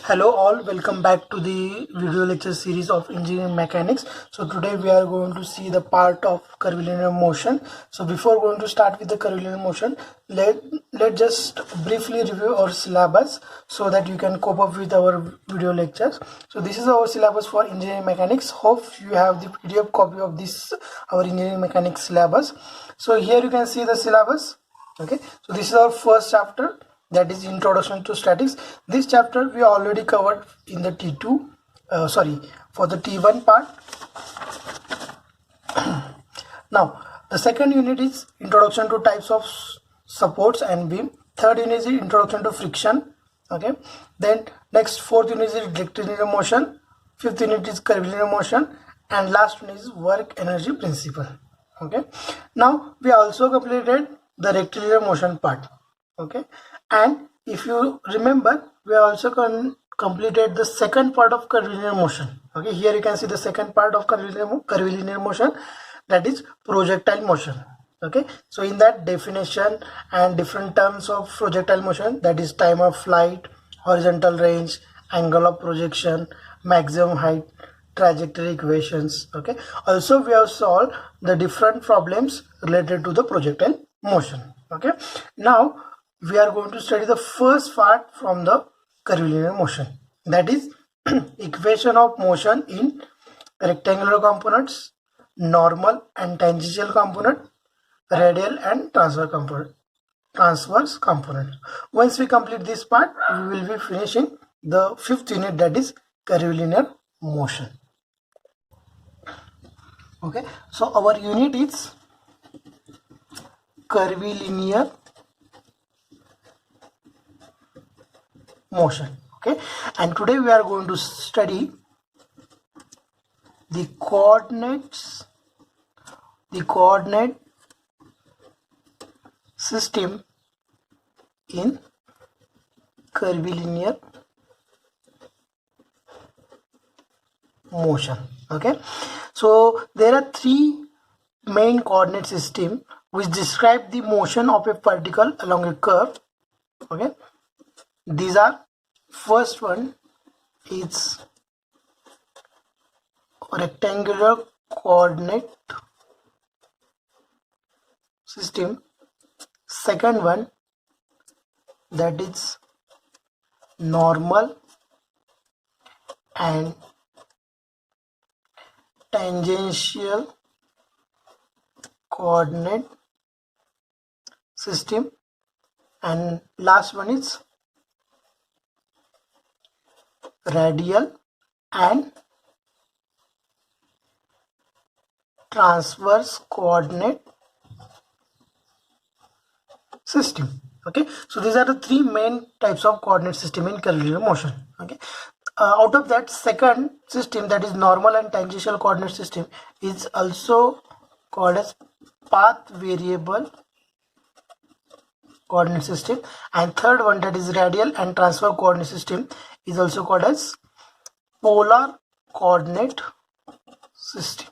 Hello all, welcome back to the video lecture series of engineering mechanics. So today we are going to see the part of curvilinear motion. So before going to start with the curvilinear motion, let's just briefly review our syllabus so that you can cope up with our video lectures. So this is our syllabus for engineering mechanics. Hope you have the PDF copy of this our engineering mechanics syllabus. So here you can see the syllabus. Okay, so this is our first chapter, that is introduction to statics. This chapter we already covered in the T2 for the T1 part. Now the second unit is introduction to types of supports and beam. Third unit is introduction to friction. Okay, then next fourth unit is rectilinear motion. Fifth unit is curvilinear motion, and last one is work energy principle. Okay, now we also completed the rectilinear motion part. Okay, and if you remember, we also completed the second part of curvilinear motion. Okay, here you can see the second part of curvilinear motion, that is projectile motion. Okay, so in that definition and different terms of projectile motion, that is time of flight, horizontal range, angle of projection, maximum height, trajectory equations. Okay, also we have solved the different problems related to the projectile motion. Okay, now we are going to study the first part from the curvilinear motion, that is equation of motion in rectangular components, normal and tangential component, radial and transverse component. Once we complete this part, we will be finishing the fifth unit, that is curvilinear motion. Okay, so our unit is curvilinear motion. Okay, and today we are going to study the coordinate system in curvilinear motion. Okay, so there are three main coordinate systems which describe the motion of a particle along a curve. Okay, these are, first one is rectangular coordinate system. Second one, that is normal and tangential coordinate system, and last one is radial and transverse coordinate system. Okay, so these are the three main types of coordinate system in curvilinear motion. Okay, out of that, second system, that is normal and tangential coordinate system, is also called as path variable coordinate system, and third one, that is radial and transverse coordinate system, is also called as polar coordinate system.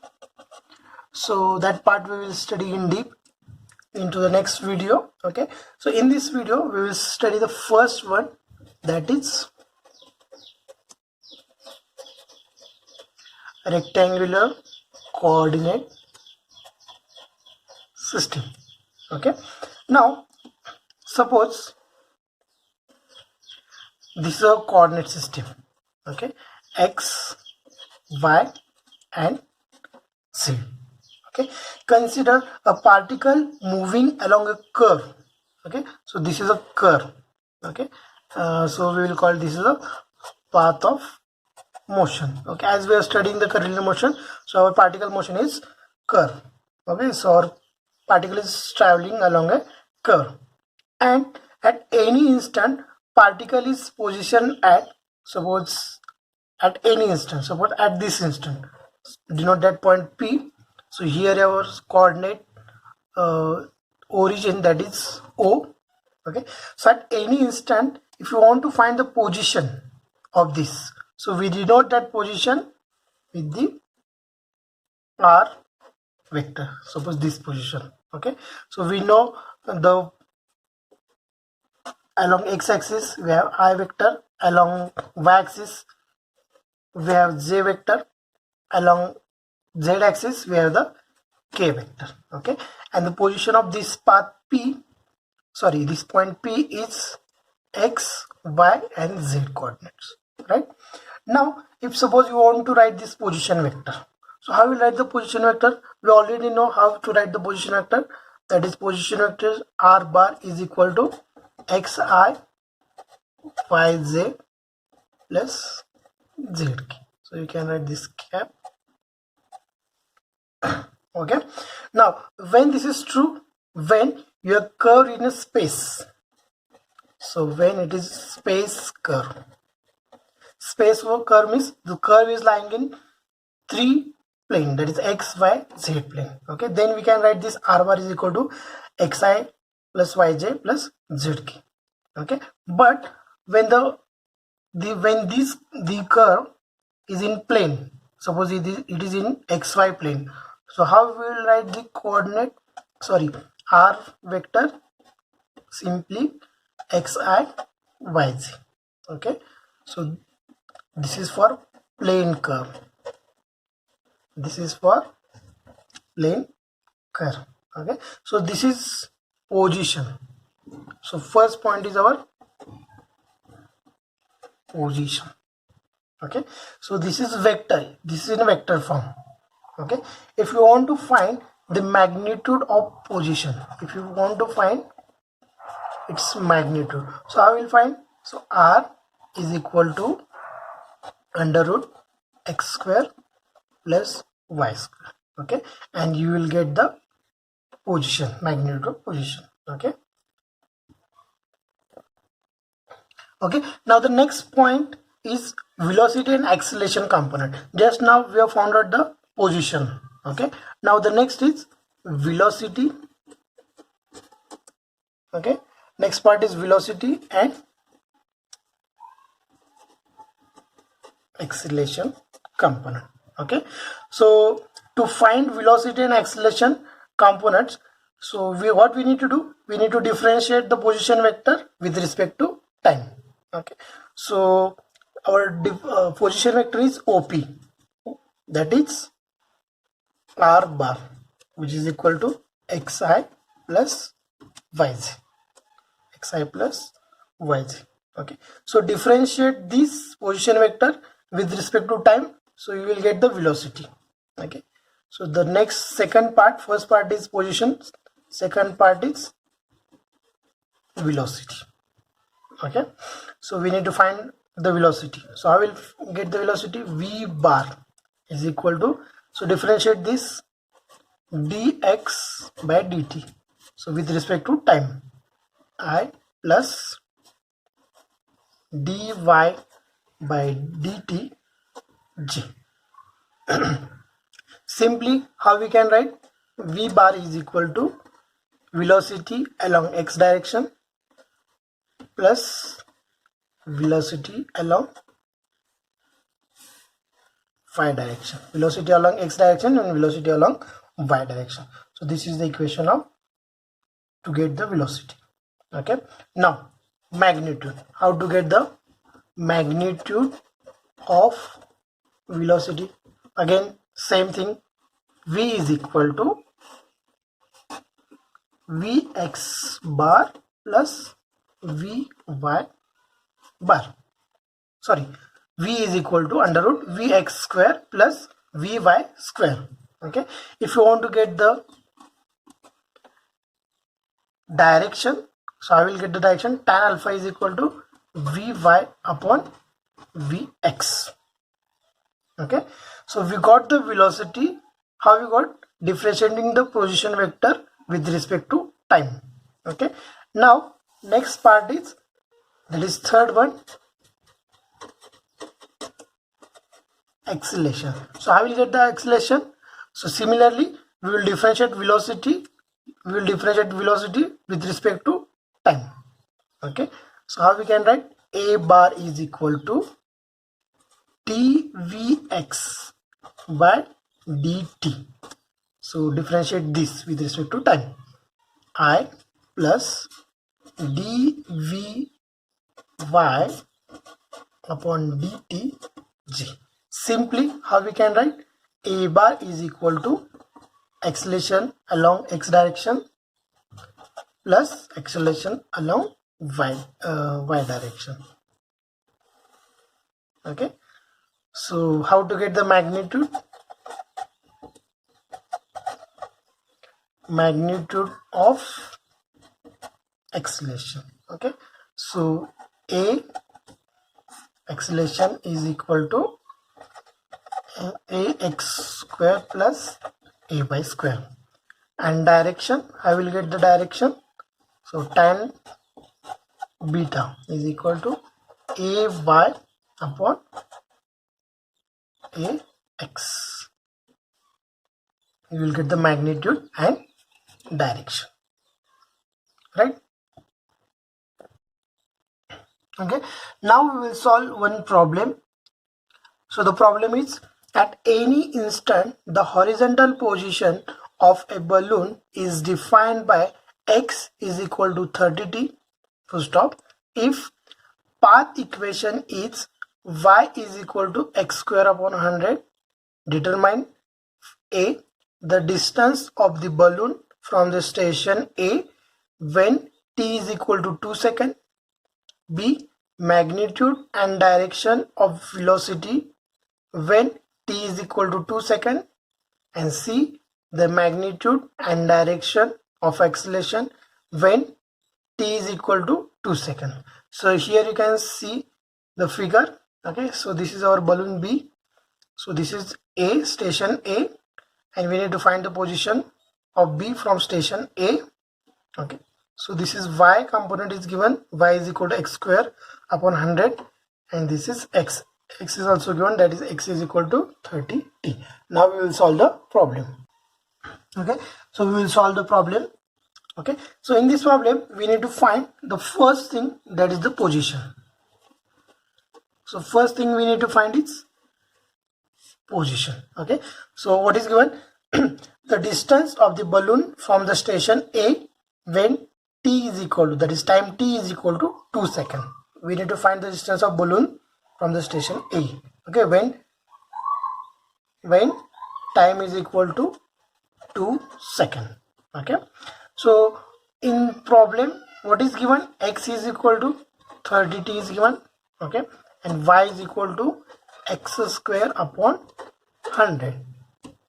So that part we will study in deep into the next video. Okay, so in this video we will study the first one, that is rectangular coordinate system. Okay, now suppose this is a coordinate system. Okay, x, y and z. Okay, consider a particle moving along a curve. Okay, so this is a curve. Okay, so we will call this is a path of motion. Okay, as we are studying the curvilinear motion, so our particle motion is curve. Okay, so our particle is traveling along a curve, and at any instant particle is positioned at, suppose at any instant, suppose at this instant, denote that point P. So here our coordinate origin, that is O. Okay, so at any instant, if you want to find the position of this, so we denote that position with the R vector, suppose this position. Okay, so we know the along x-axis we have I vector along y-axis we have j vector, along z-axis we have the k vector. Okay, and the position of this path P, sorry, this point P is x, y and z coordinates, right? Now if suppose you want to write this position vector, so how will write the position vector? We already know how to write the position vector. That is, position vector r bar is equal to xi yj plus zk. So you can write this cap. Okay, now when this is true, when your curve in a space, so when it is space curve, space curve means the curve is lying in three plane, that is x, y, z plane. Okay, then we can write this r bar is equal to xi plus yj plus zk. Okay, but when the curve is in plane, suppose it is in xy plane, so how we will write the coordinate, sorry, r vector? Simply xi yj. Okay, so this is for plane curve, this is for plane curve. Okay, so this is position. So first point is our position. Okay, so this is vector, this is in vector form. Okay, if you want to find the magnitude of position, if you want to find its magnitude, so I will find, so r is equal to under root x square plus y square. Okay, and you will get the position, magnitude of position. Okay, okay, now the next point is velocity and acceleration component. Just now we have found out the position. Okay, now the next is velocity. Okay, next part is velocity and acceleration component. Okay, so to find velocity and acceleration components, so what we need to do, we need to differentiate the position vector with respect to time. Okay, so our position vector is OP, that is r bar, which is equal to xi plus yj, xi plus yj. Okay, so differentiate this position vector with respect to time, so you will get the velocity. Okay, so the next second part, first part is position, second part is velocity. Okay, so we need to find the velocity. So I will get the velocity, v bar is equal to, so differentiate this dx by dt, so with respect to time, I plus dy by dt g. Simply how we can write, v bar is equal to velocity along x direction plus velocity along y direction, velocity along x direction and velocity along y direction. So this is the equation of to get the velocity. Okay, now magnitude, how to get the magnitude of velocity? Again same thing, v is equal to vx bar plus vy bar, sorry, v is equal to under root vx square plus vy square. Okay, if you want to get the direction, so I will get the direction, tan alpha is equal to vy upon vx. Okay, so we got the velocity. How we got? Differentiating the position vector with respect to time. Okay, now next part is, that is third one, acceleration. So I will get the acceleration. So similarly we will differentiate velocity, with respect to time. Okay, so how we can write, a bar is equal to dvx by dt. So differentiate this with respect to time, I plus dvy by upon dt g. Simply how we can write? A bar is equal to acceleration along x direction plus acceleration along y direction. Okay, so how to get the magnitude? Magnitude of acceleration. Okay, so a acceleration is equal to ax square plus a y square, and direction, I will get the direction. So tan beta is equal to ay upon ax. You will get the magnitude and direction, right? Okay, now we will solve one problem. So the problem is, at any instant the horizontal position of a balloon is defined by x is equal to 30t full stop if path equation is y is equal to x square upon 100. Determine a, the distance of the balloon from the station A when t is equal to 2 seconds. B, magnitude and direction of velocity when t is equal to 2 seconds. And C, the magnitude and direction of acceleration when t is equal to 2 seconds. So here you can see the figure. Okay, so this is our balloon B. So this is A, station A, and we need to find the position of B from station A. Okay, so this is y component is given, y is equal to x square upon 100, and this is x. X is also given, that is x is equal to 30t. Now we will solve the problem. Okay, so we will solve the problem. Okay, so in this problem we need to find the first thing, that is the position. So first thing we need to find is position. Okay, so what is given? The distance of the balloon from the station A when t is equal to, that is time t is equal to 2 seconds. We need to find the distance of balloon from the station A. Okay, when time is equal to 2 seconds. Okay, so in problem what is given? X is equal to 30t is given. Okay, and y is equal to x square upon 100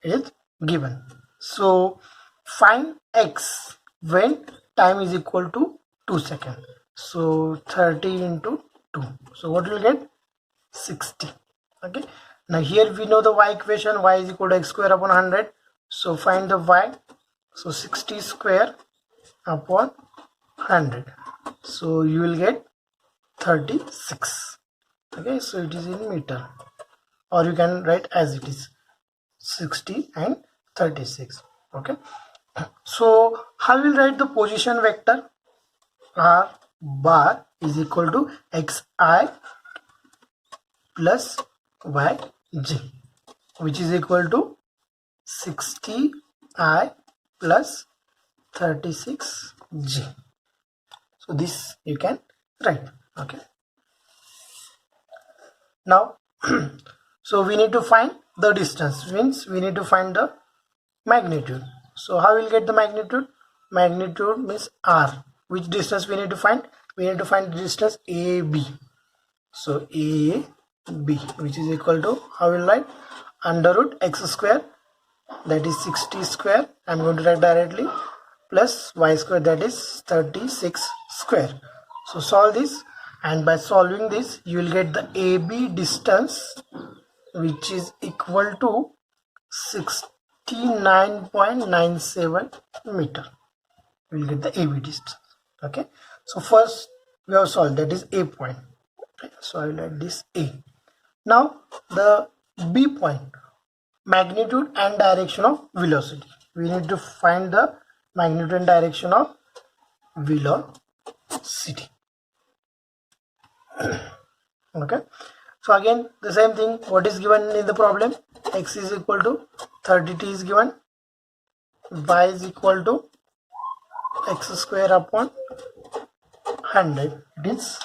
is given. So find x when time is equal to 2 seconds. So 30 into 2. So what will get? 60. Okay, now here we know the y equation, y is equal to x square upon 100. So find the y. So 60 square upon 100. So you will get 36. Okay, so it is in meter, or you can write as it is 60 and 36. Okay, so how will write the position vector? R bar is equal to xi plus yj, which is equal to 60i plus 36j. So this you can write. Okay, now so we need to find the distance, means we need to find the magnitude. So how will get the magnitude? Magnitude means r. Which distance we need to find? We need to find the distance AB. So AB, which is equal to, how will write? Under root x square, that is 60 square, I am going to write directly, plus y square, that is 36 square. So solve this, and by solving this you will get the AB distance, which is equal to 69.97 meter. We will get the AB distance. Okay, so first we have solved, that is A point. Okay, so I will write this A. Now the B point, magnitude and direction of velocity. We need to find the magnitude and direction of velocity. Okay, so again the same thing, what is given in the problem? X is equal to 30t is given, y is equal to x square upon 100, it is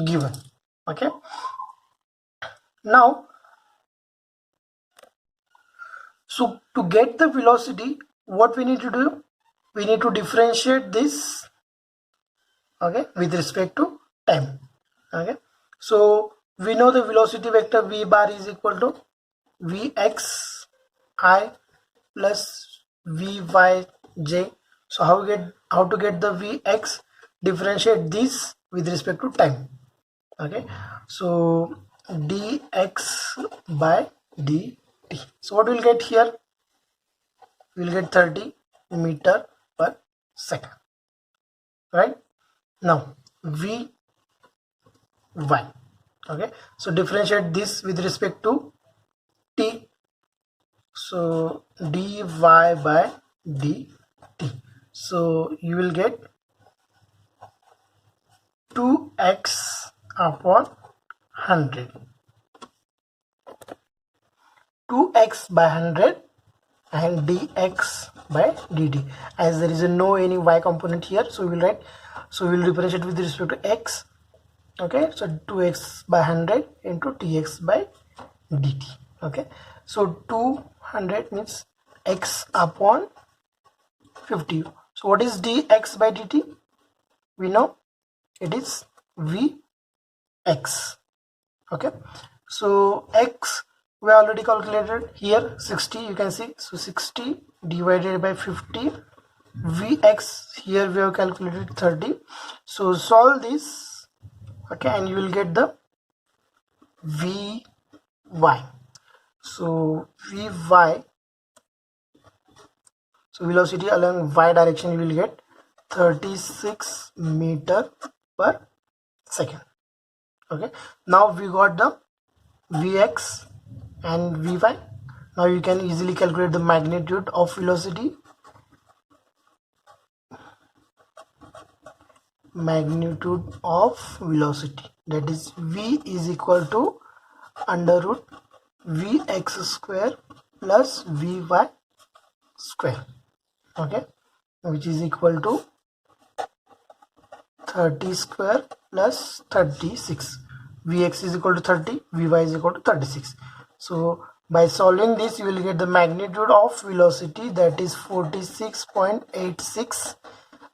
given. Okay, Now, so to get the velocity, what we need to do? We need to differentiate this, okay, with respect to time. Okay, so we know the velocity vector v bar is equal to vx I plus vyj. So how to get the vx? Differentiate this with respect to time. Okay, so dx by dt. So what we'll get here? We'll get 30 meter per second. Right? Now vy. Okay, so differentiate this with respect to t. So dy by dt. So you will get 2x upon 100. 2x by 100 and dx by dt. As there is no any y component here, so we will write. So we will differentiate with respect to x. Okay, so 2x by 100 into tx by dt. Okay, so 200 means x upon 50. So what is dx by dt? We know it is vx. Okay, so x we already calculated here, 60, you can see. So 60 divided by 50, vx here we have calculated 30. So solve this, okay, and you will get the vy. So vy, so velocity along y direction, you will get 36 meter per second. Okay, now we got the vx and vy. Now you can easily calculate the magnitude of velocity. Magnitude of velocity, that is v is equal to under root vx square plus vy square. Okay, which is equal to 30 square plus 36. Vx is equal to 30, vy is equal to 36. So by solving this, you will get the magnitude of velocity, that is 46.86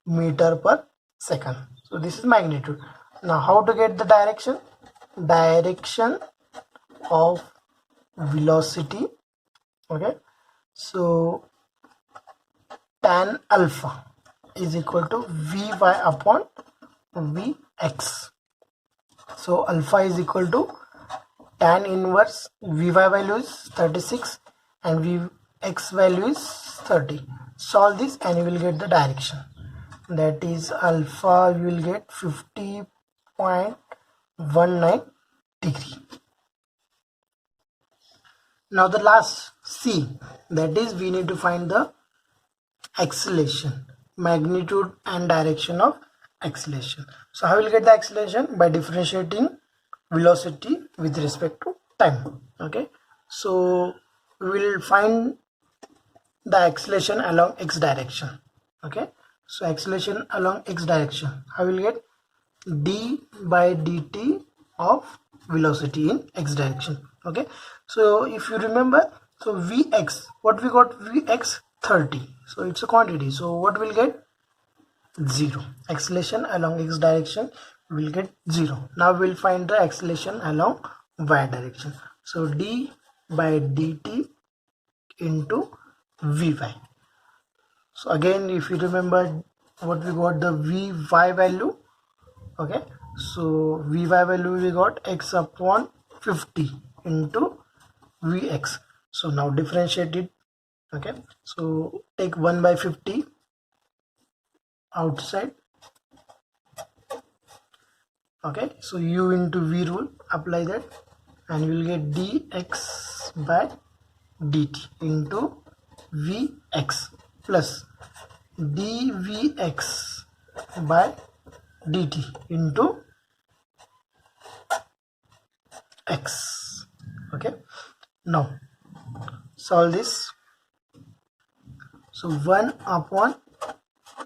meter per second. So this is magnitude. Now how to get the direction? Direction of velocity. Okay, so tan alpha is equal to vy upon vx. So alpha is equal to tan inverse vy value is 36 and vx value is 30. Solve this and you will get the direction, that is alpha you will get 50.19 degree. Now the last C, that is we need to find the acceleration, magnitude and direction of acceleration. So how will get the acceleration? By differentiating velocity with respect to time. Okay, so we will find the acceleration along x direction. Okay, so acceleration along x direction, I will get d by dt of velocity in x direction. Okay, so if you remember, so vx, what we got? Vx 30, so it's a quantity, so what will get? 0. Acceleration along x direction will get 0. Now we'll find the acceleration along y direction. So d by dt into vy. So again, if you remember what we got, the vy value. Okay, so vy value we got x upon 50 into vx. So now differentiate it. Okay, so take 1 by 50 outside. Okay, so u into v rule, apply that, and you will get dx by dt into vx plus dvx by dt into x. Okay, now solve this. So 1 upon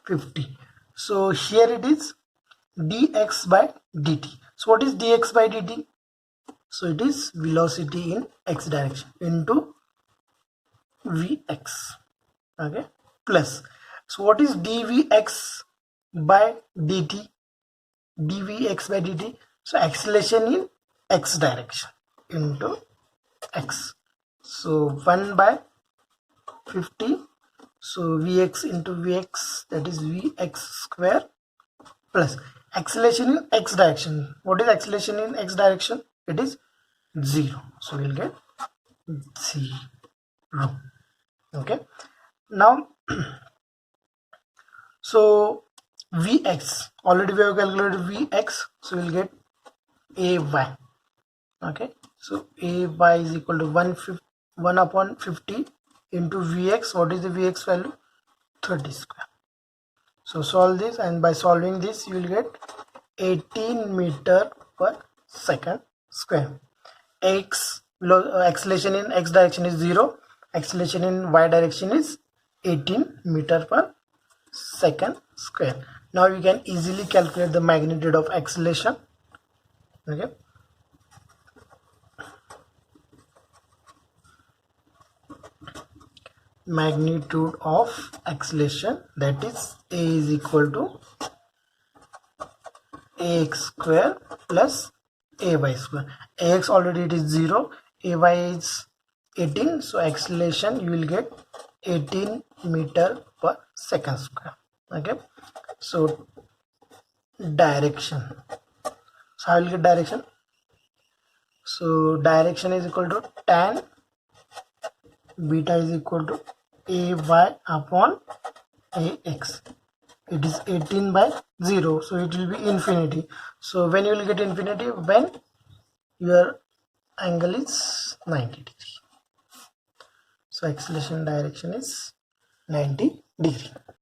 50. So here it is dx by dt. So what is dx by dt? So it is velocity in x direction into vx. Okay, plus, so what is dvx by dt? Dvx by dt, so acceleration in x direction into x. So 1 by 50, so vx into vx, that is vx square, plus acceleration in x direction. What is acceleration in x direction? It is 0, so we'll get 0. Okay, now so vx, already we have calculated vx, so we'll get ay. Okay, so ay is equal to 1 upon 50 into vx. What is the vx value? 30 square. So solve this, and by solving this you will get 18 meter per second square. Acceleration in x direction is 0, acceleration in y direction is 18 meter per second square. Now you can easily calculate the magnitude of acceleration. Okay, magnitude of acceleration, that is a is equal to ax square plus ay square. Ax already it is 0, ay is 18, so acceleration you will get 18 meter per second square. Okay, so direction, so I will get direction. So direction is equal to tan beta is equal to ay upon ax. It is 18 by 0, so it will be infinity. So when you will get infinity? When your angle is 90 degree. So acceleration direction is 90 degree.